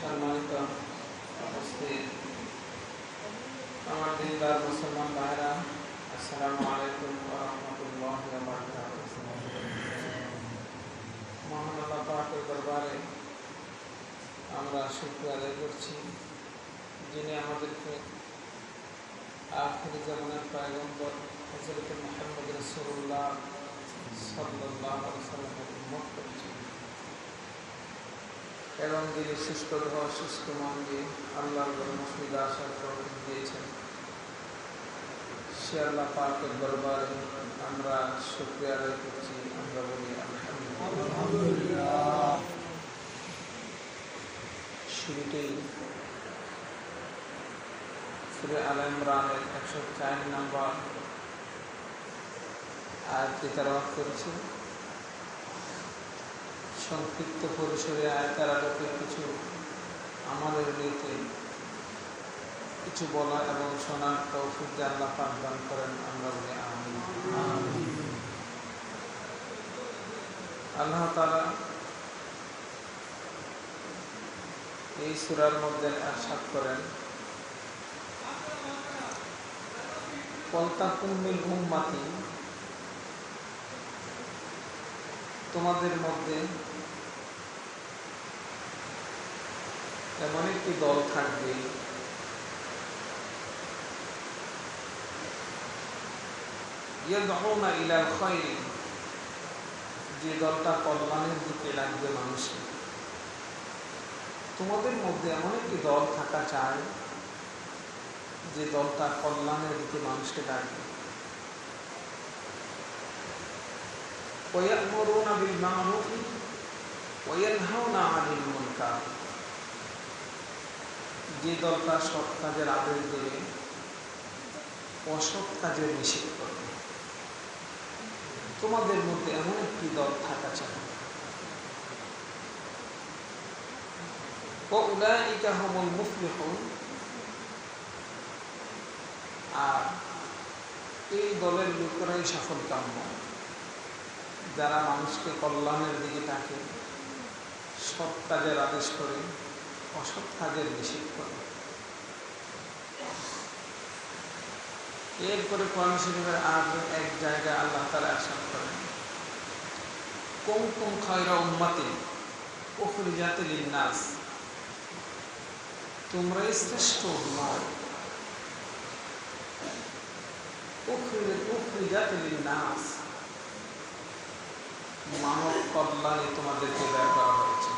সম্মানিত উপস্থিত আমার দিনদার মুসলমান ভাইরা, আসসালামু আলাইকুম ওয়া রাহমাতুল্লাহি ওয়া বারাকাতুহু। মহান আল্লাহ পাকের দরবারে আমরা শুকরিয়া আদায় করছি, যিনি আমাদেরকে আখিরি জামানের পয়গম্বর হযরত মুহাম্মদ রাসূলুল্লাহ সাল্লাল্লাহু আলাইহি ওয়াসাল্লামের উম্মত করেছেন এবং যিনি সুস্থ দেহ সুস্থ মন দিয়ে আল্লাহর মসজিদে আসার তৌফিক দিয়েছেন, সে আল্লাহ পাকের দরবারে আমরা শুকরিয়া আদায় করছি। আমরা বলি আলহামদুলিল্লাহ। শুরুতেই সূরা আল ইমরানের 104 নম্বর আয়াতটি তেলাওয়াত করেছি। সংক্ষিপ্ত পরিসরে আয়াতের আলোকে কিছু আমাদের নিতে কিছু বলা এবং শোনার তৌফিক আল্লাহ পাক দান করেন। আমরা বলি আমিন। আল্লাহ তাআলা এই সূরার মধ্যে ইরশাদ করেন, ওয়ালতাকুম মিন উম্মতি, তোমাদের মধ্যে এমন একটি দল থাকবে ইয়াদউনা ইলাল খায়র, যে দলটা কল্যাণের দিকে ডাকবে মানুষকে। তোমাদের মধ্যে এমন একটি দল থাকা চায় যে দলটা কল্যাণের দিকে মানুষকে ডাকবে। ওয়ায়ামুরুনা বিল মা'রুফ ওয়া ইয়ানহাউনা আনিল মুনকার, যে দলটা সৎ কাজের আদেশ দেবে, অসৎ কাজের নিষেধ করবে। তোমাদের মধ্যে এমন একটি দল থাকা চাই। ওয়াউলাইকা হুমুল মুফলিহুন, আর এই দলের লোকেরাই সফল কাম্য, যারা মানুষকে কল্যাণের দিকে ডাকে, সৎ কাজের আদেশ করে, অসৎ কাজের নিষেধ করে। এরপরে কোরআন শরীফের আর এক জায়গায় আল্লাহ তাআলা ইরশাদ করেন, কুনতুম খায়রা উম্মাতিন উখরিজাত লিন-নাস, তোমরাই শ্রেষ্ঠ উম্মত, উখরিজাত লিন-নাস, মানব কল্যাণে তোমাদেরকে বের করা হয়েছে,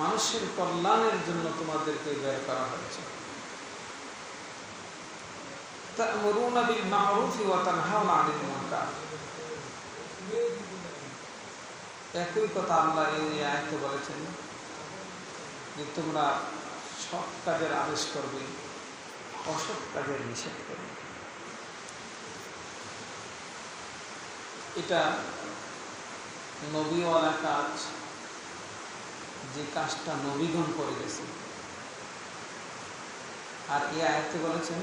মানুষের কল্যাণের জন্য তোমাদেরকে বের করা হয়েছে। তা'মুরুনা বিল মা'রুফ ওয়া তানহাউনা আনিল মুনকার, একই কথা আল্লাহ এই আয়াতে বলেছেন যে তোমরা সৎ কাজের আদেশ করবে, অসৎ কাজের নিষেধ করবে। এটা নবীওয়ালা কাজ, যে কাজটা নবীগণ করে গেছে। আর এই আয়াতে বলেছেন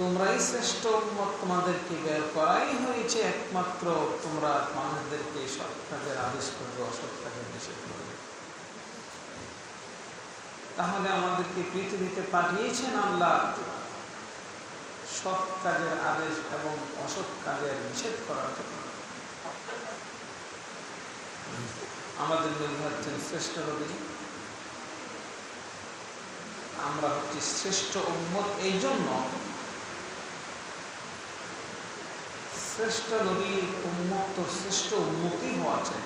তোমরাই শ্রেষ্ঠ উম্মত, তোমাদেরকে বের করাই হয়েছে একমাত্র তোমরা মানুষদেরকে সৎ কাজের আদেশ করবে, অসৎ কাজের নিষেধ করবে। তাহলে আমাদেরকে পৃথিবীতে পাঠিয়েছেন আল্লাহ সৎ কাজের আদেশ এবং অসৎ কাজের নিষেধ করার জন্য। আমাদের নবী হচ্ছেন শ্রেষ্ঠ নবী, আমরা হচ্ছি শ্রেষ্ঠ উম্মত। এই জন্য শ্রেষ্ঠ নবী উম্মত তো শ্রেষ্ঠ উম্মতই হওয়া চাই।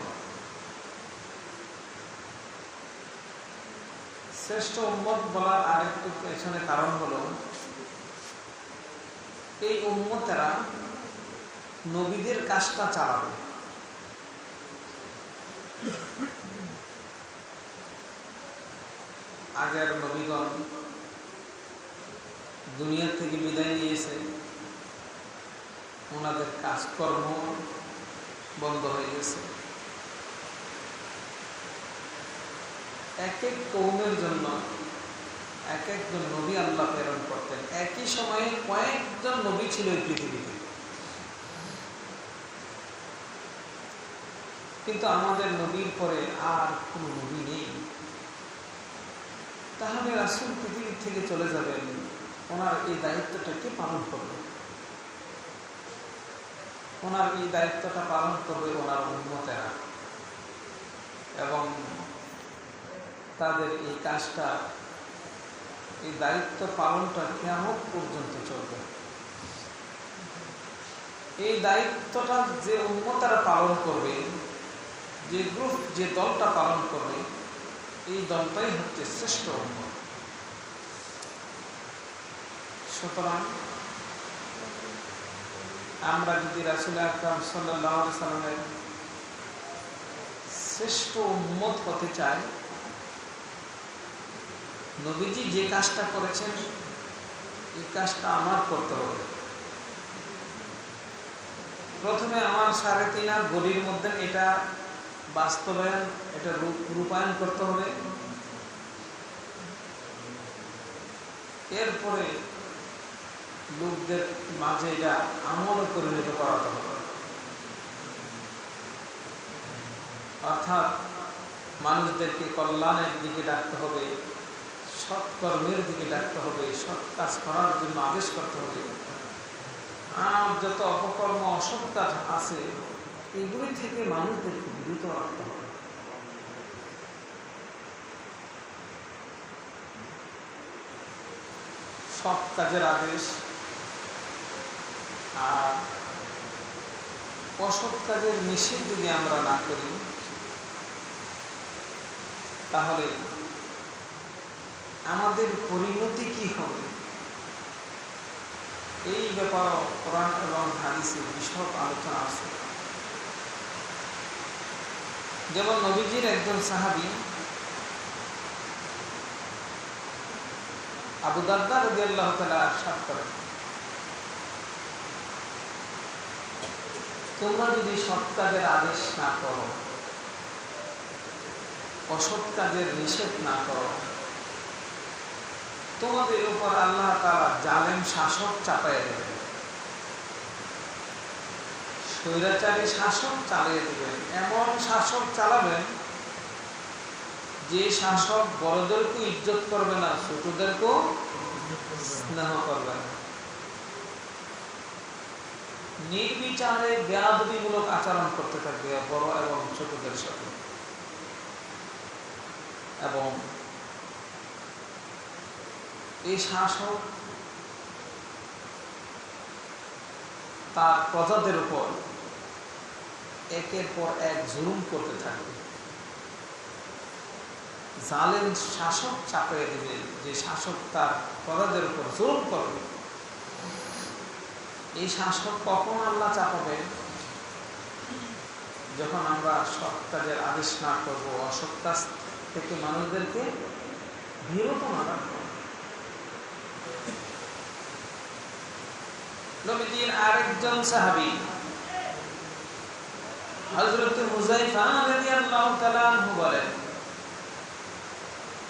শ্রেষ্ঠ উম্মত বলার আরেকটু পেছনে কারণ হলো, এই উম্মতেরা নবীদের কাজটা চালাবে। আগের নবীগণ দুনিয়া থেকে বিদায় নিয়েছে, ওনাদের কাজকর্ম বন্ধ হয়ে গেছে। এক এক কওমের জন্য এক একজন নবী আল্লাহ প্রেরণ করতেন। একই সময়ে কয়েকজন নবী ছিল এই পৃথিবীতে। কিন্তু আমাদের নবীর পরে আর কোনো নবী নেই। তাহলে রাসূল পৃথিবী থেকে চলে যাবেন, ওনার এই দায়িত্বটা কে পালন করবে? ওনার এই দায়িত্বটা পালন করবে ওনার উম্মতেরা, এবং তাদের এই কাজটা, এই দায়িত্ব পালনটা কিয়ামত পর্যন্ত চলবে। এই দায়িত্বটা যে উম্মতেরা পালন করবে, যে গ্রুপ, যে দলটা পালন করবে, এই দলটাই হচ্ছে শ্রেষ্ঠ উম্মত। সুতরাং আমরা যদি রাসূল আকরাম সাল্লাল্লাহু আলাইহি সাল্লামের শ্রেষ্ঠ উম্মত হতে চাই, নবীজি যে কাজটা করেছেন এই কাজটা আমার করতে হবে। প্রথমে আমার 3.5 গলির মধ্যে এটা বাস্তবায়ন, এটা রূপায়ণ করতে হবে। এরপরে লোকদের মাঝে এটা আমলে পরিণত করাতে হবে। অর্থাৎ মানুষদেরকে কল্যাণের দিকে ডাকতে হবে, সৎ কর্মের দিকে ডাকতে হবে, সৎ কাজ করার জন্য আদেশ করতে হবে। আর যত অপকর্ম, অসৎ কাজ আছে, এগুলি থেকে মানুষদেরকে বিরত রাখতে হবে। সৎ কাজের আদেশ আর অসৎ কাজের নিষেধ যদি আমরা না করি, তাহলে আমাদের পরিণতি কি হবে, এই ব্যাপারে কোরআন এবং হাদিসে বিশদ আলোচনা আছে। যেমন নবীজির একজন সাহাবী আবু দারদা রাদিয়াল্লাহু তাআলা ইরশাদ করেন, তোমরা যদি সৎ কাজের আদেশ না করো, অসৎ কাজের নিষেধ না করো, তোমাদের উপর আল্লাহ তাআলা জালেম শাসক চাপাইয়া দেবেন, স্বৈরাচারী শাসক চালিয়ে দেবেন। এমন শাসক চালাবেন যে শাসক বড়দেরকে ইজ্জত করবে না, ছোটদেরকেও স্নেহ করবে না, নির্বিচারে বেয়াদবিমূলক আচরণ করতে থাকবে বড় এবং ছোটদের সাথে। এবং এই শাসক তার প্রজাদের উপর একের পর এক জুলুম করতে থাকবে। জালেম শাসক চাপিয়ে দেবে, যে শাসক তার প্রজাদের উপর জুলুম করবে। এই শাসক কখন আল্লাহ চাপাবে? যখন আমরা সৎ কাজের আদেশ না করব, অসৎ কাজ থেকে মানুষদেরকে বিরত না রাখবো। নবীজির আরেকজন সাহাবী হযরত হুযায়ফা রাদিয়াল্লাহু তাআলা আনহু বলেন,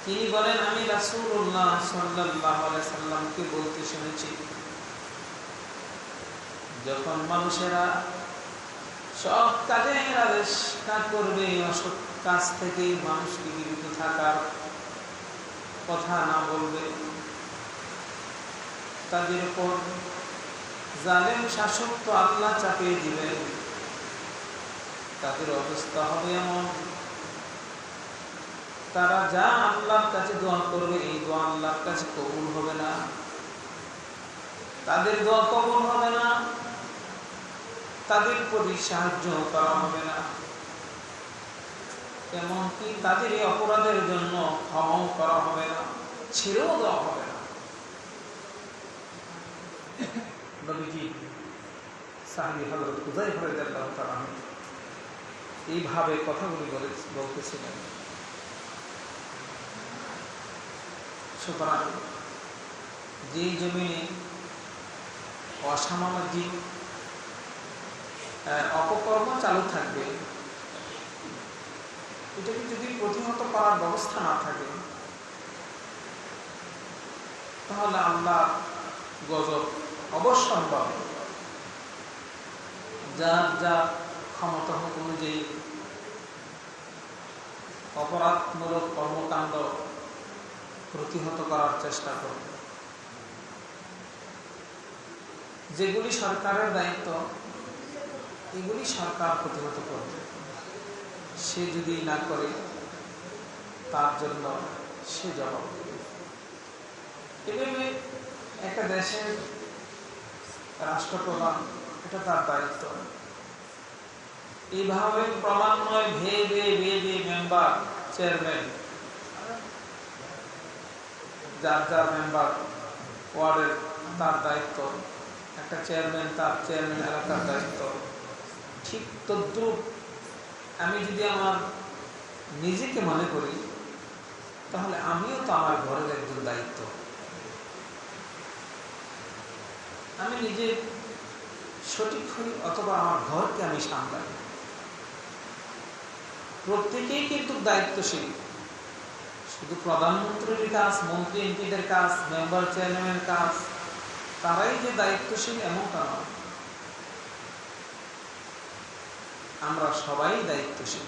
তিনি বলেন, আমি রাসূলুল্লাহ সাল্লাল্লাহু আলাইহি সাল্লামকে বলতে শুনেছি, যখন মানুষেরা সৎ কাজের আদেশ না করবে, অসৎ কাজ থেকে মানুষকে বিরত থাকার কথা না বলবে, তাদের উপর জালেম শাসক তো আল্লাহ চাপিয়ে দিবেন। তাদের অবস্থা হবে এমন, তারা যা আল্লাহর কাছে দোয়া করবে, এই দোয়া আল্লাহর কাছে কবুল হবে না, তাদের দোয়া কবুল হবে না, তাদের প্রতি সাহায্য করা হবে না, এমনকি তাদের এই অপরাধের জন্য ক্ষমা করা হবে না, ছেড়েও দেওয়া হবে না। নবীজি সাহাবী হযরত হুযায়ফা রাদিয়াল্লাহু তাআলা এইভাবে কথাগুলি বলতেছিলেন। সুতরাং যে জমিনে অসামাজিক অপকর্ম চালু থাকবে, এটাকে যদি প্রতিহত করার ব্যবস্থা না থাকে, তাহলে আল্লাহর গজব অবশ্যম্ভাবী। যার যার ক্ষমতা অনুযায়ী অপরাধমূলক কর্মকাণ্ড প্রতিহত করার চেষ্টা করবে। যেগুলি সরকারের দায়িত্ব এগুলি সরকার প্রতিহত করবে। সে যদি না করে তার জন্য সে জবাব দেবে। এভাবে একটা দেশের রাষ্ট্রপ্রধান, এটা তার দায়িত্ব। এইভাবে ক্রমান্বয়ে ভেবে ভেবে মেম্বার, চেয়ারম্যান, যার যার মেম্বার ওয়ার্ডের তার দায়িত্ব, একটা চেয়ারম্যান তার চেয়ারম্যান এলাকার দায়িত্ব। ঠিক তদ্রুপ আমি যদি আমার নিজেকে মনে করি, তাহলে আমিও তো আমার ঘরের একজন দায়িত্ব। আমি নিজে সঠিক হই অথবা আমার ঘরকে আমি সামলাই। প্রত্যেকেই কিন্তু দায়িত্বশীল। শুধু প্রধানমন্ত্রীর কাজ, মন্ত্রী এমপিদের কাজ, মেম্বার চেয়ারম্যানের কাজ তারাই যে দায়িত্বশীল এমনটা নয়। আমরা সবাই দায়িত্বশীল।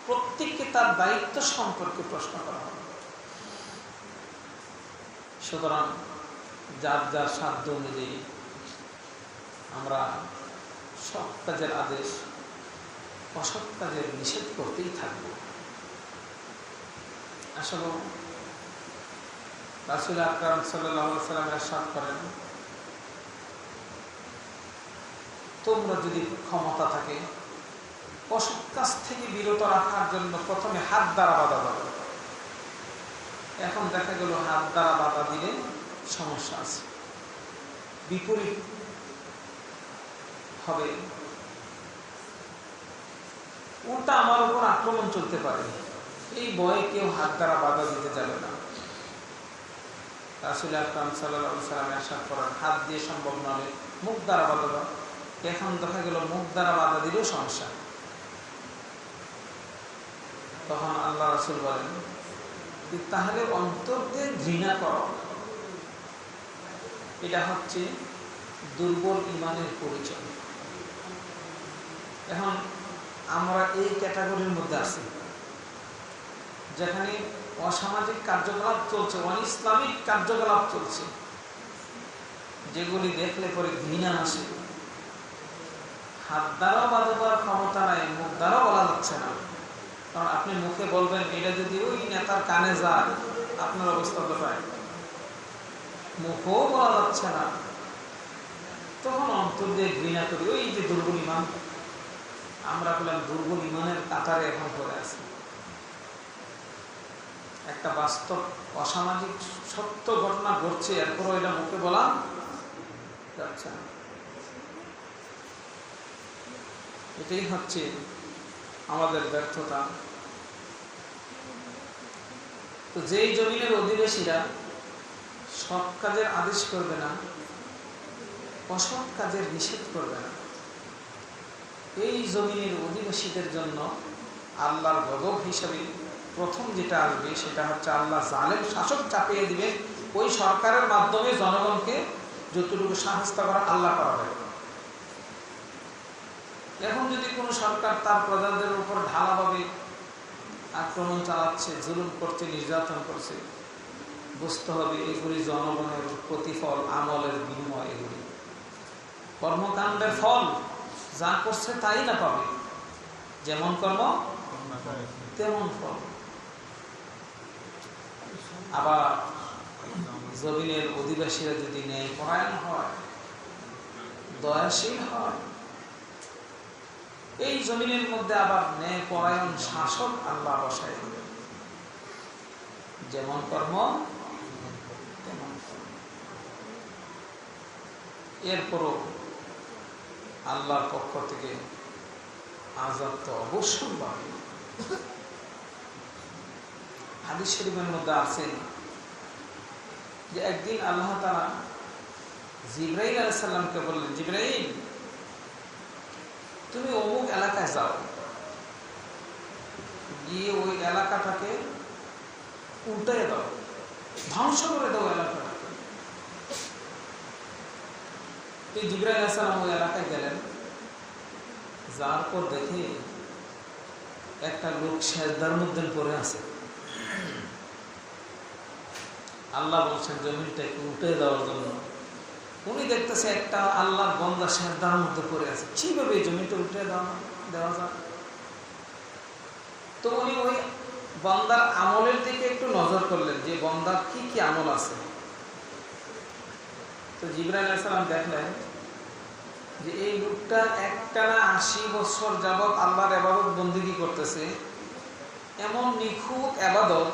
প্রত্যেককে তার দায়িত্ব সম্পর্কে প্রশ্ন করা হবে। সুতরাং যার যার সাধ্য অনুযায়ী আমরা সৎ কাজের আদেশ, অসৎ কাজের নিষেধ করতেই থাকব। আসলে রাসূল আকরাম সাল্লাল্লাহু আলাইহি ওয়াসাল্লাম ইরশাদ করেন, তোমরা যদি ক্ষমতা থাকে অসৎ কাজ থেকে বিরত রাখার জন্য প্রথমে হাত দ্বারা বাধা দাও। এখন দেখা গেল হাত দ্বারা বাধা দিলে সমস্যা আছে, বিপরীত হবে, উল্টা আমার উপর আক্রমণ চলতে পারে। এই ভয়ে কেউ হাত দ্বারা বাধা দিতে যাবে না। রাসূল আকরাম সাল্লাল্লাহু আলাইহি ওয়াসাল্লাম ইরশাদ করেন, হাত দিয়ে সম্ভব না হলে মুখ দ্বারা বাধা দাও। এখন দেখা গেল মুখ দ্বারা বাধা দিলেও সমস্যা। তখন আল্লাহ রাসূল বলেন, তাহলে অন্তর দিয়ে ঘৃণা করো। এটা হচ্ছে দুর্বল ঈমানের পরিচয়। এখন আমরা এই ক্যাটাগরির মধ্যে আছি, যেখানে অসামাজিক কার্যকলাপ চলছে, অনিসলামিক কার্যকলাপ চলছে, যেগুলি দেখলে পরে ঘৃণা আসে। হাত দ্বারাও বাধা দেওয়ার ক্ষমতা নাই, মুখ দ্বারাও বলা যাচ্ছে না। কারণ আপনি মুখে বলবেন, এটা যদি ওই নেতার কানে যায় আপনার অবস্থা কোথায়? মুখও বলা যাচ্ছে না। তখন অন্তর দিয়ে ঘৃণা করি। ওই যে দুর্বল ঈমান, আমরা বললাম দুর্বল ঈমানের কাতারে এখন পড়ে আছি। একটা বাস্তব অসামাজিক সত্য ঘটনা ঘটছে, এরপরও এটা মুখে বলা যাচ্ছে না। এটাই হচ্ছে আমাদের ব্যর্থতা। তো যেই জমিনের অধিবাসীরা সৎ কাজের আদেশ করবে না, অসৎ কাজের নিষেধ করবে না, এই জমিনের অধিবাসীদের জন্য আল্লাহর গজব হিসাবে প্রথম যেটা আসবে সেটা হচ্ছে আল্লাহ জালেম শাসক চাপিয়ে দিবেন। ওই সরকারের মাধ্যমে জনগণকে যতটুকু সাহায্য করা আল্লাহ করাবে। এখন যদি কোনো সরকার তার প্রজাদের উপর ঢালাভাবে আক্রমণ চালাচ্ছে, জুলুম করছে, নির্যাতন করছে, বুঝতে হবে এগুলি জনগণের প্রতিফল, আমলের বিনিময়। এগুলি কর্মকাণ্ডের ফল, যা করছে তাই না পাবে। যেমন কর্ম তেমন ফল। আবার জমিনের অধিবাসীরা যদি ন্যায়পরায়ণ হয়, দয়াশীল হয়, এই জমিনের মধ্যে আবার ন্যায়পরায়ণ শাসক আল্লাহ বসায় দেবেন। যেমন কর্ম তেমন ফল। এরপরও আল্লাহর পক্ষ থেকে আযাব তো অবশ্যই পাবে। হাদিস শরীফের মধ্যে আছে যে একদিন আল্লাহ তাআলা জিবরাইল আলাইহিস সালামকে বললেন, জিবরাইল তুমি অমুক এলাকায় যাও, গিয়ে ওই এলাকাটাকে উল্টায় দাও, ধ্বংস করে দাও এলাকাটাকে। জিবরাইল আলাইহিস সালাম ওই এলাকায় গেলেন, যাওয়ার পর দেখে একটা লোক সেজদার মধ্যে পড়ে আছে। আল্লাহ বলছেন জমিনটাকে উঠে দেওয়ার জন্য। উনি দেখতেছে একটা আল্লাহর বান্দা সেজদার মধ্যে পড়ে আছে, কিভাবে জমিনটা উঠে দেওয়া যায়? তো উনি ওই বান্দার আমলের দিকে একটু নজর করলেন যে বান্দার কি কি আমল আছে। তো জিবরাইল আলাইহিস সালাম দেখলেন যে এই লোকটা একটানা ৮০ বছর যাবৎ আল্লাহর ইবাদত বন্দেগী করতেছে, এমন নিখুঁত ইবাদত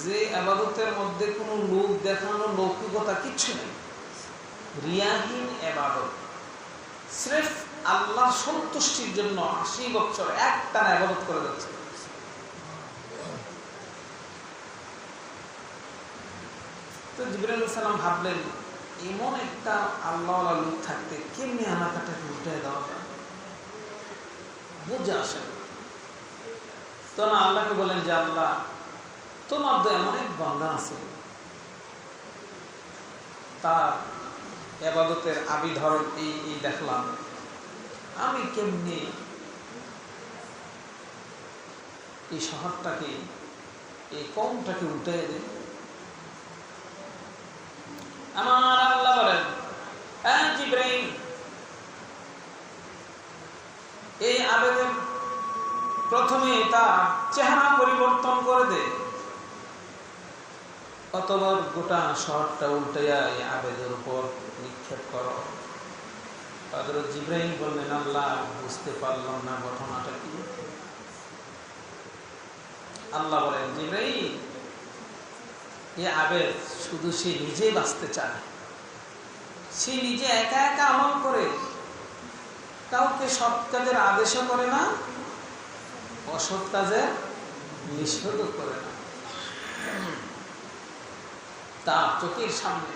যে ইবাদতের মধ্যে কোনো লোক দেখানো লৌকিকতা কিচ্ছু নেই, রিয়াহীন ইবাদত, স্রেফ আল্লাহর সন্তুষ্টির জন্য ৮০ বছর একটানা ইবাদত করে যাচ্ছে। তো জিবরাইল আলাইহিস সালাম ভাবলেন এমন একটা আল্লাহওয়ালা লোক থাকতে কেমনি এলাকাটাকে উঠে দেওয়া যায়, বুঝে আসে। তো না আল্লাহকে বলেন যে আল্লাহ তোমার তো এমন এক বান্দা আছে, তার ইবাদতের আবিধরণ এই দেখলাম, আমি কেমনি এই শহরটাকে এই কওমটাকে উঠে দেই। আমার আল্লাহ বলেন জিবরাইল এই আবেদন প্রথমে তার চেহারা পরিবর্তন করে দে, অথবা গোটা শহরটা উল্টাইয়া এই আবেদের উপর নিক্ষেপ করো। হযরত জিবরাইল বললেন আল্লাহ বুঝতে পারলাম না ঘটনাটা কি। আল্লাহ বলেন জিবরাইল এই আবেদ শুধু সে নিজেই বাঁচতে চায়, সে নিজে একা একা আমল করে, কাউকে সৎ কাজের আদেশও করে না, অসৎ কাজের নিষেধও করে না। তার চোখের সামনে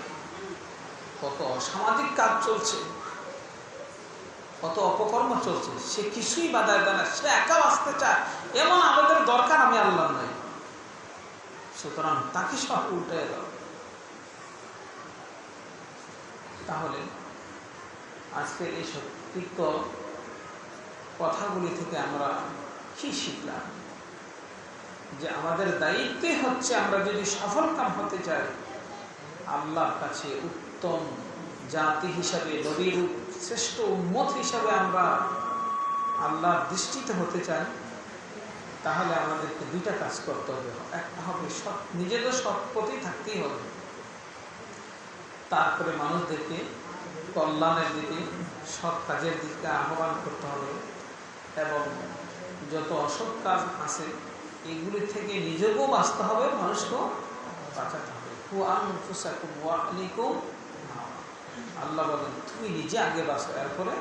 কত অসামাজিক কাজ চলছে, কত অপকর্ম চলছে, সে কিছুই বাধায় দেয় না, সে একা বাঁচতে চায়। এমন আমাদের দরকার আমি আল্লাহ নাই, সুতরাং তাকে সব উল্টে দাও। তাহলে আজকে এই সত্যিত্ব কথাগুলি থেকে আমরা কি শিখলাম? যে আমাদের দায়িত্বে হচ্ছে আমরা যদি সফল কাম হতে চাই, আল্লাহর কাছে উত্তম জাতি হিসাবে, নবীর শ্রেষ্ঠ উম্মত হিসাবে আমরা আল্লাহর দৃষ্টিতে হতে চাই, তাহলে আমাদেরকে দুইটা কাজ করতে হবে। একটা হবে নিজেদের সৎ পথেই থাকতেই হবে, তারপরে মানুষদেরকে কল্যাণের দিকে, সৎ কাজের দিকে আহ্বান করতে হবে, এবং যত অসৎ কাজ আছে এগুলি থেকে নিজেকেও বাঁচতে হবে, মানুষকেও বাঁচাতে হবে। আল্লাহ বলেন তুমি নিজে আগে বাঁচো, এরপরে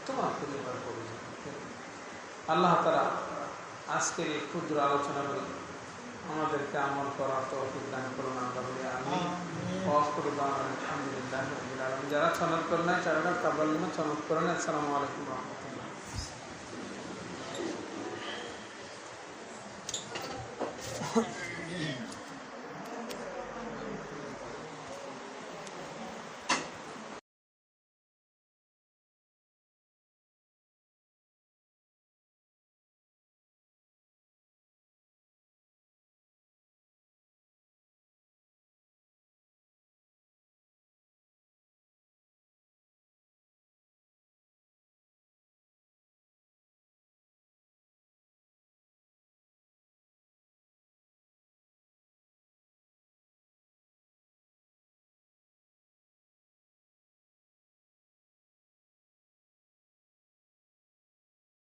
তোমার পরিবার পরিজন। আল্লাহ তাআলা আজকের এই ক্ষুদ্র আলোচনা করে আমাদেরকে আমল করার তৌফিক দান করুন। আমি আলহামদুলিল্লাহ। যারা সনদ করেন তারা কাবাল সনদ করেন। আসসালামু আলাইকুম।